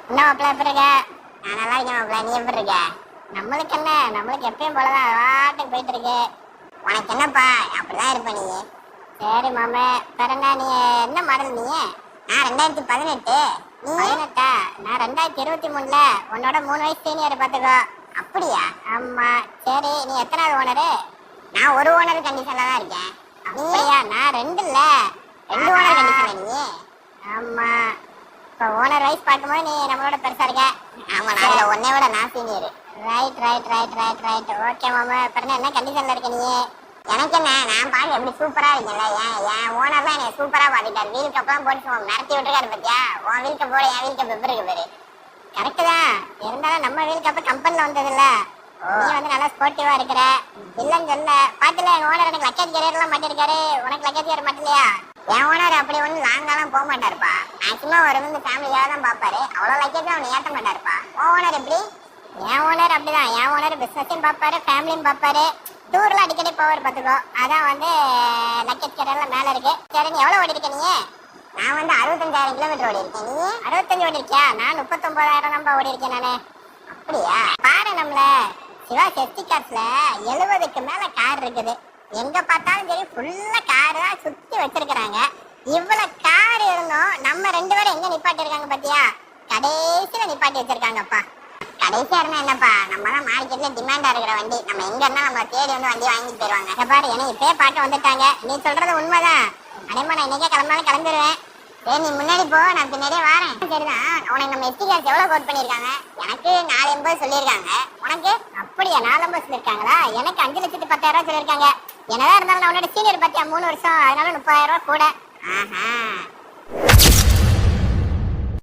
என்ன மாப்பிள்ள எப்படி இருக்க? நான் நல்லா இருக்கேன் மாப்பிள்ள, நீ எப்படி இருக்க? நம்மளுக்கு என்ன, நம்மளுக்கு எப்பயும் போலதான் வாட்டுக்கு போயிட்டு இருக்கு. உனக்கு என்னப்பா அப்படிதான் இருப்ப நீ. சரி மாமே, பிறந்தா நீ என்ன மாடல் நீ? நான் 2018. நீ 18? நான் 2023ல உன்னோட 3 வயசு சீனியர் பாத்துக்கோ. அப்படியா? ஆமா. சரி, நீ எத்தனாவது ஓனரு? நான் ஒரு ஓனர் கண்டிஷன்ல தான் இருக்கேன். அப்படியா? நான் 2 ஓனர் கண்டிஷன்ல நீ. ஆமா. இப்போ ஓனர் வைஸ் பார்க்கும்போது நீ நம்மளோட பெருசா இருக்க. ஆமா, நான் ஒன்னே விட நான் senior. Right right right right right. Okay மாமா, பிறகு என்ன கண்டிஷன்ல இருக்க நீ? எனக்கு என்ன, நான் பார்க்க எப்படி சூப்பரா இருக்கேன்ல. என் ஓனர்லாம் என்னை சூப்பரா பார்த்துட்டாரு. வீல் கப்லாம் போட்டு மிரட்டி விட்டுருக்காரு பத்தியா? உன் வீல் கப் போட என் வீல் கப் எப்படி இருக்கு பேரு? கரெக்டு தான். இருந்தாலும் நம்ம வீல் கப் கம்பெனில வந்தது இல்ல. நீ வந்து நல்லா ஸ்போர்ட்டிவா இருக்கிற. இல்லன்னு சொல்ல பாத்துல என் ஓனர் எனக்கு லக்கேஜ் கேரியர் எல்லாம் மாட்டிருக்காரு. உனக்கு லக்கேஜ் கேரியர் மாட்டலையா? என் ஓனர் அப்படி ஒண்ணு லாங்காலாம் போக மாட்டாருப்பா. மேக்சிமம் ஒரு வந்து ஃபேமிலியாக தான் பாப்பாரு. அவ்வளவு லக்கேஜ் அவனை ஏற்ற மாட்டாருப்பா. உன் ஓனர் எப்படி? என் ஓனர் அப்படிதான். என் ஓனர் பிசினஸையும் பாப்பாரு, ஃபேமிலியும் பாப்பாரு. டூர்ல அடிக்கடி போவார் பாத்துக்கோ. அதான் வந்து லக்கேஜ் கேரியர்ல மேல இருக்கு. சரி, நீ எவ்வளவு ஓடி இருக்க நீ? நான் வந்து 65,000 கிலோமீட்டர் ஓடி இருக்கேன். நீ 65 ஓடி இருக்கியா? நான் 39,000 தான் ஓடி இருக்கேன் நானு. அப்படியா? பாரு, நம்மள சிவா செஸ்டி கார்ஸ்ல 70க்கு மேல கார் இருக்குது. எங்க பார்த்தாலும் சரி ஃபுல்லா கார் தான் சுத்தி வச்சிருக்காங்க. இவ்வளவு கார் இருந்தோம் நம்ம 2 பேரும் எங்க நிப்பாட்டி இருக்காங்க பாத்தியா? கடைசியில நிப்பாட்டி வச்சிருக்காங்கப்பா. கடைசியா இருந்தா என்னப்பா, நம்ம தான் மார்க்கெட்ல டிமாண்டா இருக்கிற வண்டி. நம்ம எங்க இருந்தா நம்ம தேடி வந்து வண்டி வாங்கிட்டு போயிருவாங்க. பாரு, எனக்கு இப்பயே பாட்டு வந்துட்டாங்க. நீ சொல்றது உண்மைதான். அடையமா, நான் இன்னைக்கே கிளம்பினாலும் கிளம்பிடுவேன். சரி, நீ முன்னாடி போ, நான் பின்னாடியே வரேன். சரிதான். உனக்கு நம்ம எஸ்டி கார்ஸ் எவ்வளவு கோட் பண்ணிருக்காங்க? எனக்கு 480 சொல்லியிருக்காங்க. உனக்கு? அப்படியா? 480 சொல்லியிருக்காங்களா? எனக்கு 5,10,000 சொல்லியிருக்காங்க. என்னதான் இருந்தாலும் நான் உன்னோட சீனியர் பத்தியா 3 வருஷம், அதனால 30,000 கூட. ஆஹா.